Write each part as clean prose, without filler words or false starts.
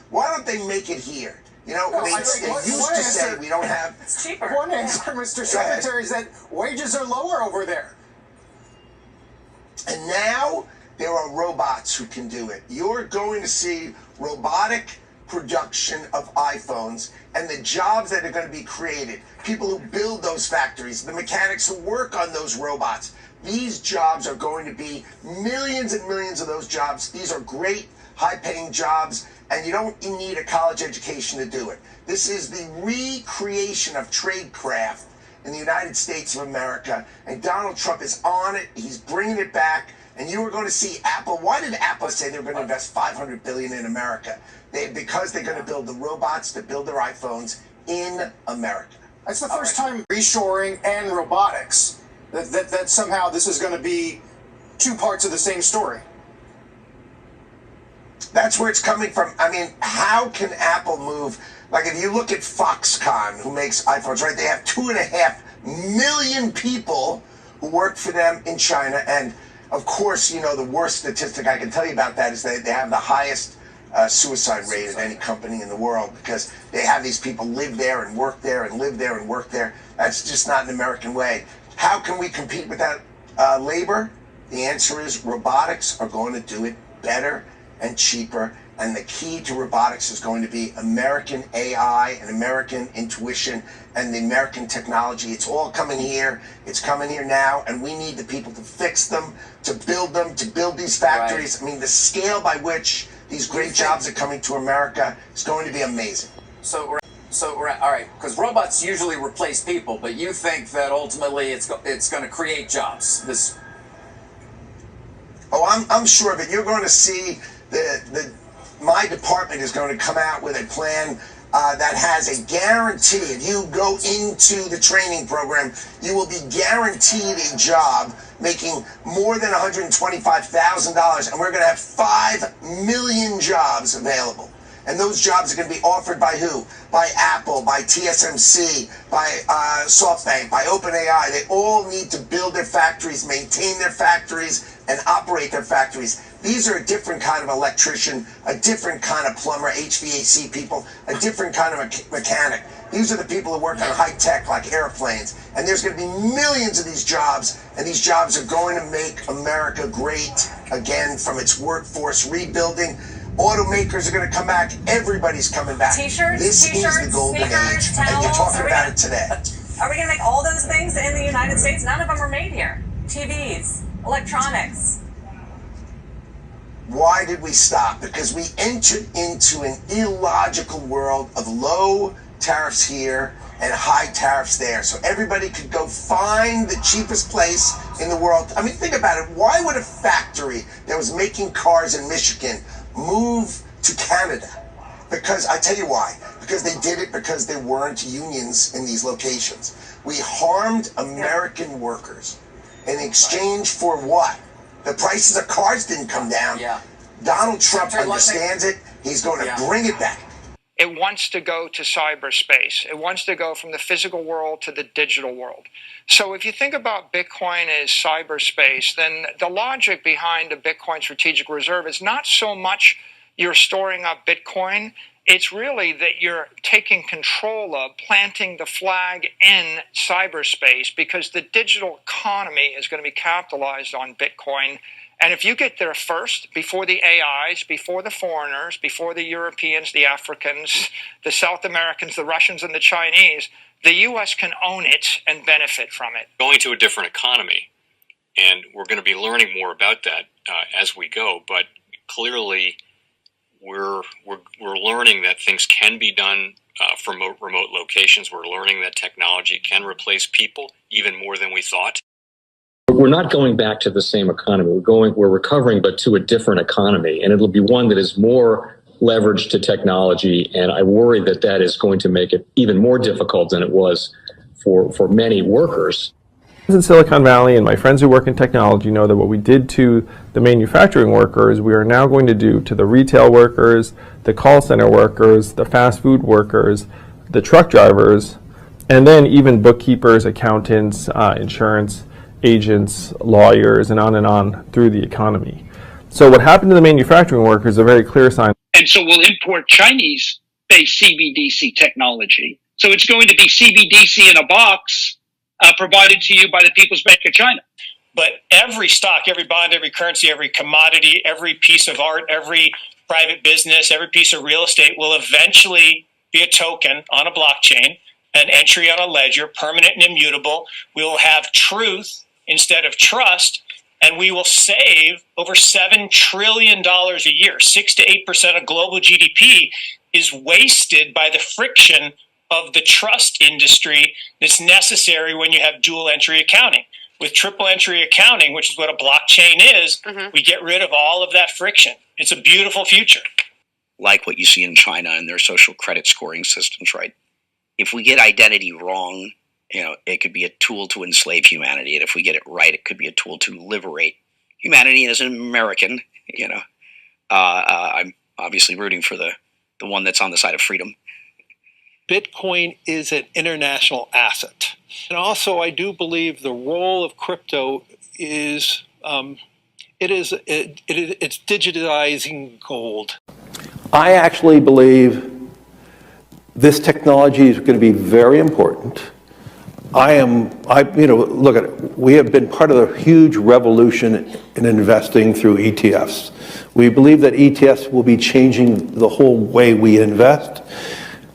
Why don't they make it here? You know, No, they used to say we don't have... It's cheaper. One answer, Mr. Secretary, is that wages are lower over there. And now there are robots who can do it. You're going to see robotic production of iPhones and the jobs that are going to be created. People who build those factories, the mechanics who work on those robots. These jobs are going to be millions and millions of those jobs. These are great, high-paying jobs, and you don't need a college education to do it. This is the recreation of tradecraft in the United States of America, and Donald Trump is on it. He's bringing it back, and you are going to see Apple. Why did Apple say they were going to invest $500 billion in America? Because they're going to build the robots to build their iPhones in America. That's the first time reshoring and robotics. That somehow this is going to be two parts of the same story. That's where it's coming from. I mean, how can Apple move? Like, if you look at Foxconn, who makes iPhones, right? They have 2.5 million people who work for them in China. And, of course, you know, the worst statistic I can tell you about that is they have the highest suicide rate of any company in the world, because they have these people live there and work there and live there and work there. That's just not an American way. How can we compete with that labor? The answer is robotics are going to do it better and cheaper, and the key to robotics is going to be American AI and American intuition and the American technology. It's all coming here. It's coming here now, and we need the people to fix them, to build these factories. Right. I mean, the scale by which these great jobs are coming to America is going to be amazing. So all right, because robots usually replace people, but you think that ultimately it's going to create jobs. I'm sure of it. You're going to see my department is going to come out with a plan that has a guarantee. If you go into the training program, you will be guaranteed a job making more than $125,000, and we're going to have 5 million jobs available. And those jobs are going to be offered by who? By Apple, by TSMC, by SoftBank, by OpenAI. They all need to build their factories, maintain their factories, and operate their factories. These are a different kind of electrician, a different kind of plumber, HVAC people, a different kind of mechanic. These are the people who work on high tech like airplanes. And there's going to be millions of these jobs, and these jobs are going to make America great again from its workforce rebuilding. Automakers are going to come back. Everybody's coming back. T-shirts, this is the golden age, towels, and you're talking about it today. Are we going to make all those things in the United States? None of them are made here. TVs, electronics. Why did we stop? Because we entered into an illogical world of low tariffs here and high tariffs there. So everybody could go find the cheapest place in the world. I mean, think about it. Why would a factory that was making cars in Michigan move to Canada? Because I tell you why. Because they did it because there weren't unions in these locations. We harmed American workers in exchange for what? The prices of cars didn't come down. Yeah. Donald Trump understands it. He's going to bring it back. It wants to go to cyberspace. It wants to go from the physical world to the digital world. So if you think about Bitcoin as cyberspace, then the logic behind the Bitcoin strategic reserve is not so much you're storing up Bitcoin. It's really that you're taking control of, planting the flag in cyberspace, because the digital economy is going to be capitalized on Bitcoin. And if you get there first, before the AIs, before the foreigners, before the Europeans, the Africans, the South Americans, the Russians, and the Chinese, the U.S. can own it and benefit from it. Going to a different economy, and we're going to be learning more about that as we go. But clearly, we're learning that things can be done from remote locations. We're learning that technology can replace people even more than we thought. We're not going back to the same economy. We're recovering, but to a different economy, and it'll be one that is more leveraged to technology. And I worry that that is going to make it even more difficult than it was for many workers. In Silicon Valley, and my friends who work in technology know that what we did to the manufacturing workers, we are now going to do to the retail workers, the call center workers, the fast food workers, the truck drivers, and then even bookkeepers, accountants, insurance agents, lawyers, and on through the economy. So what happened to the manufacturing workers is a very clear sign. And so we'll import Chinese-based CBDC technology. So it's going to be CBDC in a box provided to you by the People's Bank of China. But every stock, every bond, every currency, every commodity, every piece of art, every private business, every piece of real estate will eventually be a token on a blockchain, an entry on a ledger, permanent and immutable. We will have truth instead of trust, and we will save over $7 trillion a year. 6 to 8% of global GDP is wasted by the friction of the trust industry that's necessary when you have dual entry accounting. With triple entry accounting, which is what a blockchain is, we get rid of all of that friction. It's a beautiful future. Like what you see in China and their social credit scoring systems, right? If we get identity wrong, it could be a tool to enslave humanity. And if we get it right, it could be a tool to liberate humanity. And as an American, I'm obviously rooting for the one that's on the side of freedom. Bitcoin is an international asset. And also, I do believe the role of crypto is it's digitizing gold. I actually believe this technology is going to be very important. Look at it. We have been part of a huge revolution in investing through ETFs. We believe that ETFs will be changing the whole way we invest.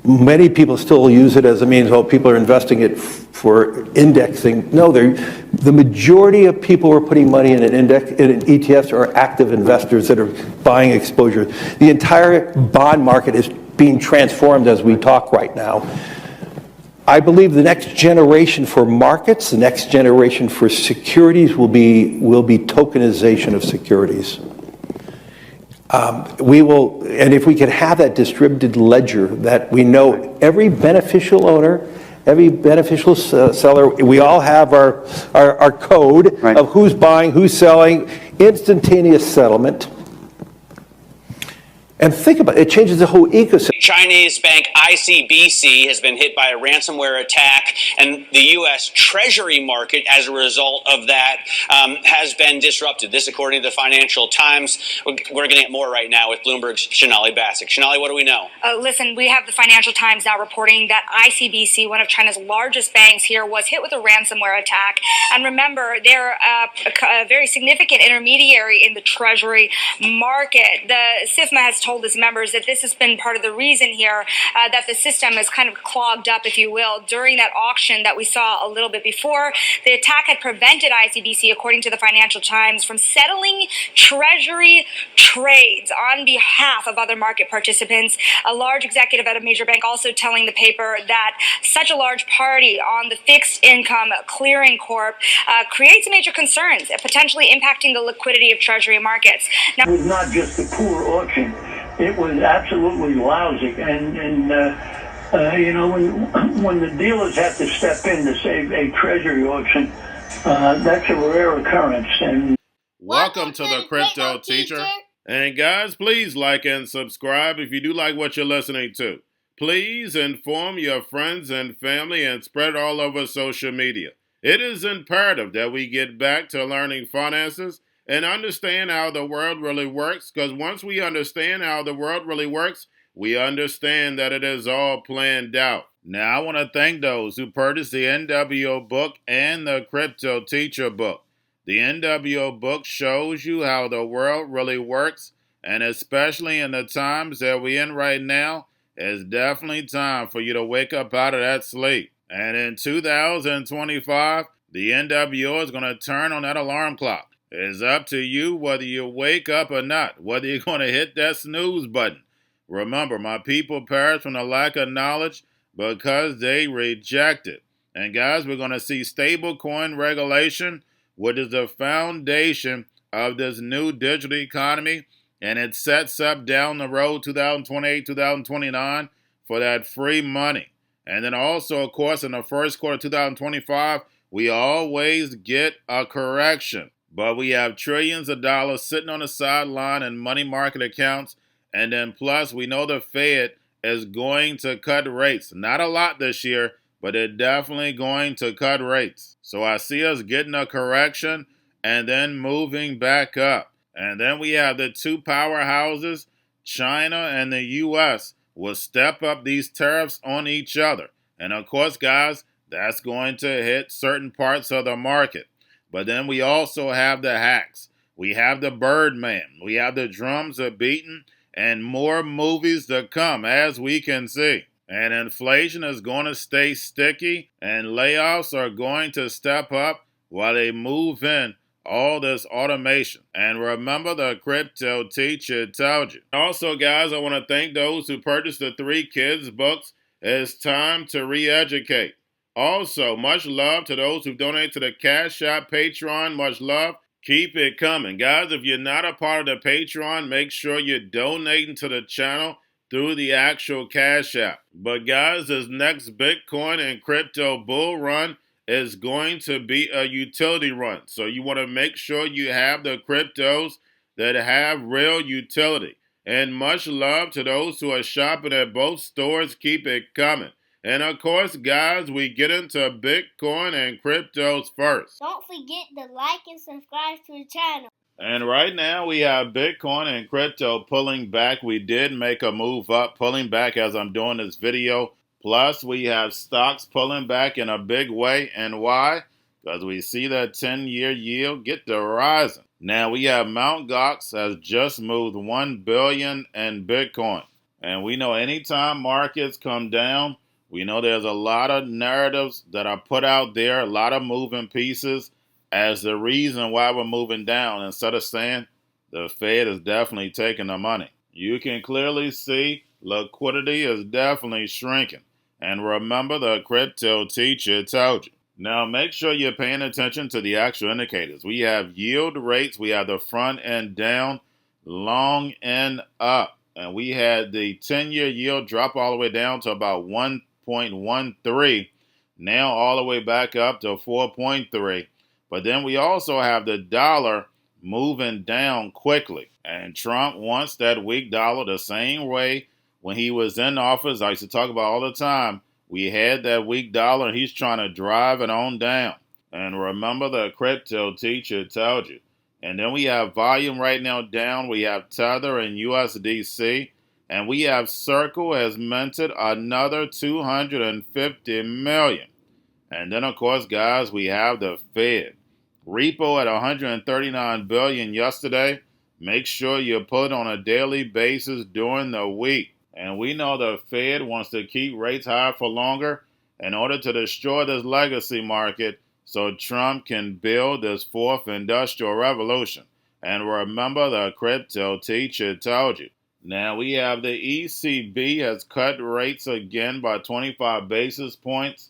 Many people still use it as a means, people are investing it for indexing. No, the majority of people who are putting money in in ETFs are active investors that are buying exposure. The entire bond market is being transformed as we talk right now. I believe the next generation for markets, the next generation for securities will be tokenization of securities. And if we could have that distributed ledger that we know every beneficial owner, every beneficial seller, we all have our code of who's buying, who's selling, instantaneous settlement. And think about it, it changes the whole ecosystem. Chinese bank ICBC has been hit by a ransomware attack, and the U.S. Treasury market, as a result of that, has been disrupted. This, according to the Financial Times. We're getting it more right now with Bloomberg's Shonali Bassick. Shonali, what do we know? Listen, we have the Financial Times now reporting that ICBC, one of China's largest banks here, was hit with a ransomware attack. And remember, they're a very significant intermediary in the Treasury market. The SIFMA has told its members that this has been part of the reason here that the system is kind of clogged up, if you will, during that auction that we saw a little bit before. The attack had prevented ICBC, according to the Financial Times, from settling Treasury trades on behalf of other market participants. A large executive at a major bank also telling the paper that such a large party on the fixed income clearing corp creates major concerns, potentially impacting the liquidity of Treasury markets. Now, it was not just a poor auction. It was absolutely lousy, and when the dealers have to step in to save a treasury auction, that's a rare occurrence. And welcome to the Crypto Teacher. And guys, please like and subscribe if you do like what you're listening to. Please inform your friends and family and spread it all over social media. It is imperative that we get back to learning finances and understand how the world really works, because once we understand how the world really works, we understand that it is all planned out. Now, I want to thank those who purchased the NWO book and the Crypto Teacher book. The NWO book shows you how the world really works, and especially in the times that we're in right now, it's definitely time for you to wake up out of that sleep. And in 2025, the NWO is going to turn on that alarm clock. It's up to you whether you wake up or not, whether you're going to hit that snooze button. Remember, my people perish from the lack of knowledge because they reject it. And guys, we're going to see stablecoin regulation, which is the foundation of this new digital economy, and it sets up down the road 2028, 2029 for that free money. And then also, of course, in the first quarter of 2025, we always get a correction. But we have trillions of dollars sitting on the sideline in money market accounts. And then plus, we know the Fed is going to cut rates. Not a lot this year, but they're definitely going to cut rates. So I see us getting a correction and then moving back up. And then we have the two powerhouses China and the U.S. will step up these tariffs on each other. And of course, guys, that's going to hit certain parts of the market. But then we also have the hacks. We have the Birdman. We have the drums are beaten and more movies to come, as we can see. And inflation is going to stay sticky and layoffs are going to step up while they move in all this automation. And remember, the Crypto Teacher told you. Also, guys, I want to thank those who purchased the 3 kids books. It's time to re-educate. Also, much love to those who donate to the Cash App, Patreon. Much love. Keep it coming. Guys, if you're not a part of the Patreon, make sure you're donating to the channel through the actual Cash App. But guys, this next Bitcoin and crypto bull run is going to be a utility run. So you want to make sure you have the cryptos that have real utility. And much love to those who are shopping at both stores. Keep it coming. And of course, guys, we get into Bitcoin and cryptos first. Don't forget to like and subscribe to the channel. And right now we have Bitcoin and crypto pulling back. We did make a move up, pulling back as I'm doing this video. Plus, we have stocks pulling back in a big way. And why? Because we see that 10-year yield get to rising. Now, we have Mt.Gox has just moved $1 billion in Bitcoin. And we know anytime markets come down, we know there's a lot of narratives that are put out there, a lot of moving pieces as the reason why we're moving down, instead of saying the Fed is definitely taking the money. You can clearly see liquidity is definitely shrinking. And remember, the Crypto Teacher told you. Now, make sure you're paying attention to the actual indicators. We have yield rates. We have the front end down, long end up. And we had the 10-year yield drop all the way down to about 1.13. Now all the way back up to 4.3. But then we also have the dollar moving down quickly. And Trump wants that weak dollar the same way when he was in office. I used to talk about all the time. We had that weak dollar and he's trying to drive it on down. And remember, the Crypto Teacher told you. And then we have volume right now down. We have Tether and USDC. And we have Circle has minted another 250 million. And then, of course, guys, we have the Fed. Repo at 139 billion yesterday. Make sure you put it on a daily basis during the week. And we know the Fed wants to keep rates high for longer in order to destroy this legacy market so Trump can build this fourth industrial revolution. And remember, the Crypto Teacher told you. Now we have the ECB has cut rates again by 25 basis points.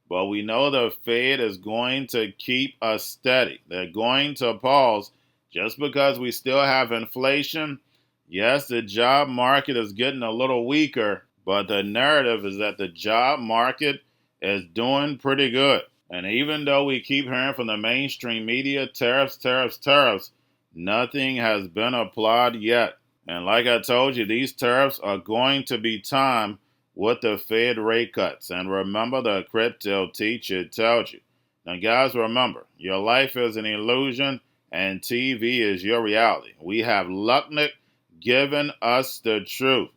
But we know the Fed is going to keep us steady. They're going to pause just because we still have inflation. Yes, the job market is getting a little weaker, but the narrative is that the job market is doing pretty good. And even though we keep hearing from the mainstream media, tariffs, nothing has been applied yet. And like I told you, these tariffs are going to be timed with the Fed rate cuts. And remember, the Crypto Teacher told you. Now, guys, remember, your life is an illusion and TV is your reality. We have Lucknow giving us the truth.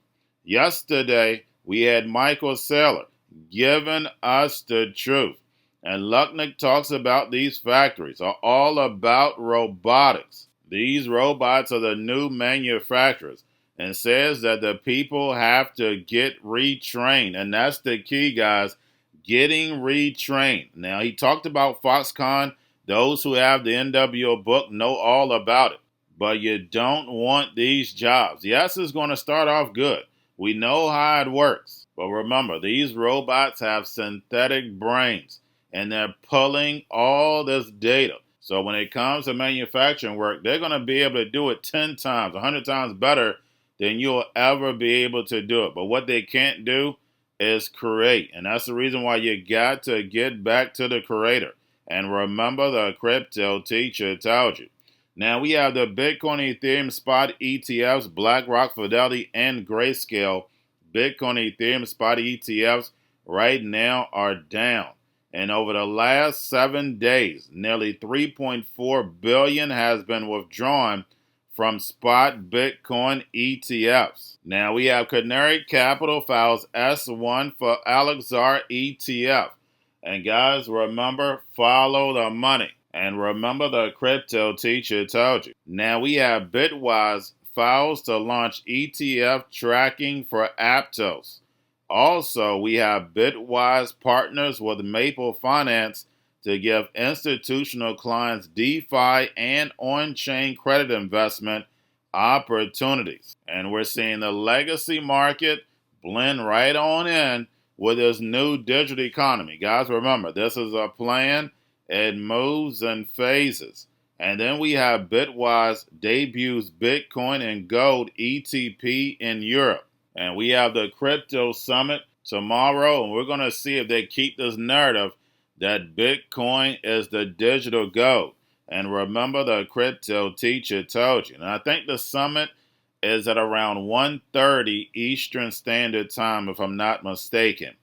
Yesterday, we had Michael Saylor giving us the truth. And Lucknow talks about these factories are all about robotics. These robots are the new manufacturers. And says that the people have to get retrained. And that's the key, guys, getting retrained. Now, he talked about Foxconn. Those who have the NWO book know all about it. But you don't want these jobs. Yes, it's going to start off good. We know how it works. But remember, these robots have synthetic brains. And they're pulling all this data. So when it comes to manufacturing work, they're going to be able to do it 10 times, 100 times better than you'll ever be able to do it. But what they can't do is create. And that's the reason why you got to get back to the creator. And remember, the Crypto Teacher told you. Now we have the Bitcoin Ethereum spot ETFs, BlackRock, Fidelity, and Grayscale. Bitcoin Ethereum spot ETFs right now are down. And over the last 7 days, nearly $3.4 billion has been withdrawn from spot Bitcoin ETFs. Now we have Canary Capital files S1 for Alexar ETF. And guys, remember, follow the money. And remember, the crypto teacher told you. Now we have Bitwise files to launch ETF tracking for Aptos. Also, we have Bitwise partners with Maple Finance to give institutional clients DeFi and on-chain credit investment opportunities. And we're seeing the legacy market blend right on in with this new digital economy. Guys, remember, this is a plan. It moves in phases. And then we have Bitwise debuts Bitcoin and Gold ETP in Europe. And we have the Crypto Summit tomorrow, and we're going to see if they keep this narrative that Bitcoin is the digital gold. And remember, the crypto teacher told you. And I think the summit is at around 1:30 Eastern Standard Time, if I'm not mistaken.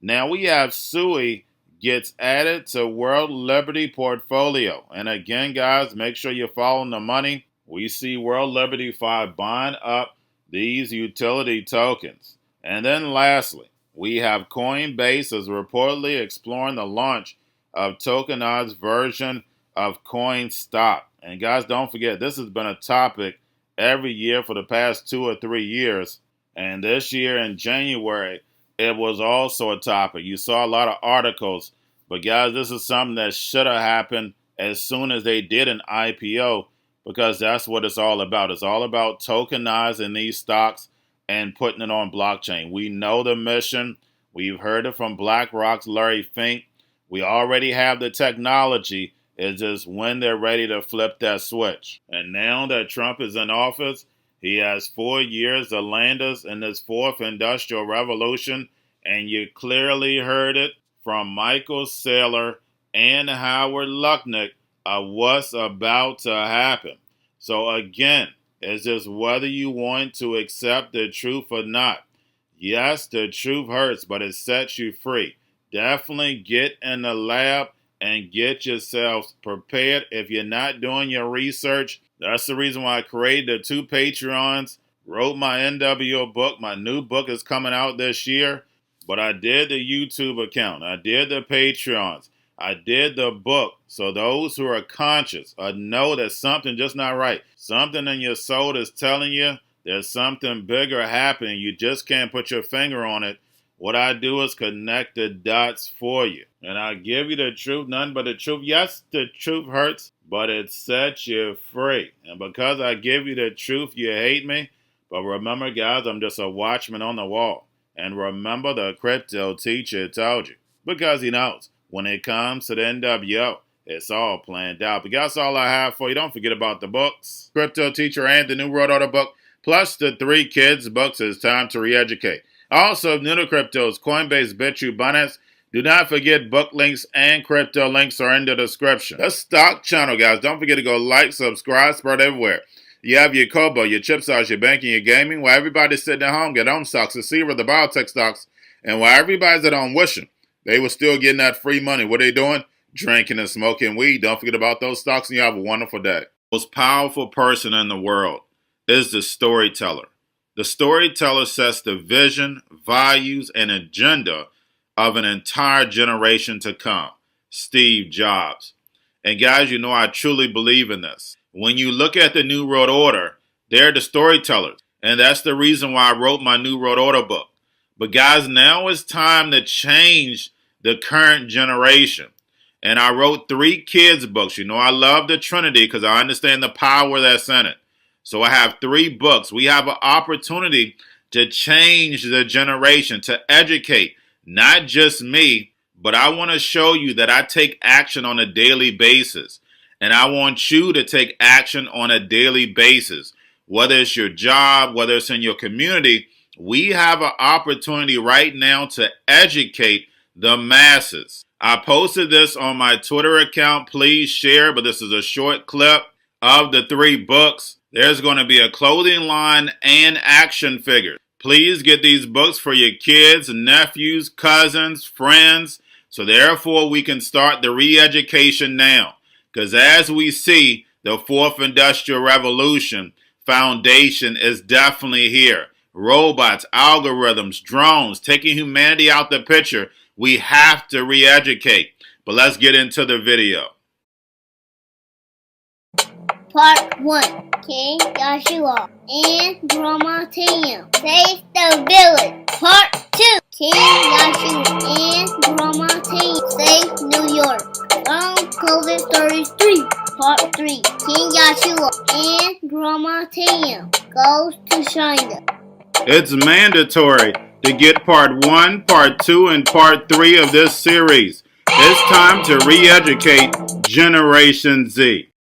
Now we have SUI gets added to World Liberty portfolio. And again, guys, make sure you're following the money. We see World Liberty 5 buying up these utility tokens. And then lastly, we have Coinbase is reportedly exploring the launch of tokenized version of CoinStop. And guys, don't forget, this has been a topic every year for the past 2 or 3 years. And this year in January, it was also a topic. You saw a lot of articles. But guys, this is something that should have happened as soon as they did an IPO, because that's what it's all about. It's all about tokenizing these stocks and putting it on blockchain. We know the mission. We've heard it from BlackRock's Larry Fink. We already have the technology. It's just when they're ready to flip that switch. And now that Trump is in office, he has 4 years to land us in this fourth industrial revolution. And you clearly heard it from Michael Saylor and Howard Lutnick of what's about to happen. So again, it's just whether you want to accept the truth or not. Yes, the truth hurts, but it sets you free. Definitely get in the lab and get yourselves prepared. If you're not doing your research, that's the reason why I created the 2 Patreons, wrote my NWO book. My new book is coming out this year, but I did the YouTube account. I did the Patreons. I did the book. So those who are conscious know that something just not right. Something in your soul is telling you there's something bigger happening. You just can't put your finger on it. What I do is connect the dots for you. And I give you the truth, none but the truth. Yes, the truth hurts, but it sets you free. And because I give you the truth, you hate me. But remember, guys, I'm just a watchman on the wall. And remember, the crypto teacher told you. Because he knows when it comes to the NWO, it's all planned out. But that's all I have for you. Don't forget about the books. Crypto Teacher and the New World Order book, plus the 3 kids books. It's time to re-educate. Also, new to cryptos, Coinbase, Bitrue, Binance. Do not forget book links and crypto links are in the description. The stock channel, guys. Don't forget to go like, subscribe, spread everywhere. You have your Kobo, your chip stocks, your banking, your gaming. While everybody's sitting at home, get home stocks, the Seaver, the biotech stocks. And while everybody's at home wishing they were still getting that free money, what are they doing? Drinking and smoking weed. Don't forget about those stocks, and you have a wonderful day. The most powerful person in the world is the storyteller. The storyteller sets the vision, values, and agenda of an entire generation to come. Steve Jobs. And guys, you know I truly believe in this. When you look at the New World Order, they're the storytellers. And that's the reason why I wrote my New World Order book. But guys, now it's time to change the current generation. And I wrote 3 kids books. You know I love the Trinity because I understand the power that's in it. So I have 3 books. We have an opportunity to change the generation, to educate, not just me, but I want to show you that I take action on a daily basis. And I want you to take action on a daily basis. Whether it's your job, whether it's in your community, we have an opportunity right now to educate the masses. I posted this on my Twitter account. Please share, but this is a short clip of the 3 books. There's going to be a clothing line and action figures. Please get these books for your kids, nephews, cousins, friends, so therefore we can start the re-education now. Because as we see the 4th Industrial Revolution, foundation is definitely here. Robots, algorithms, drones, taking humanity out the picture. We have to re-educate. But let's get into the video. Part 1. King Joshua and Grandma Tam save the village. Part 2. King Joshua and Grandma Tam save New York from COVID Stories 3. Part 3. King Joshua and Grandma Tam goes to China. It's mandatory to get part 1, part 2, and part 3 of this series. It's time to re-educate Generation Z.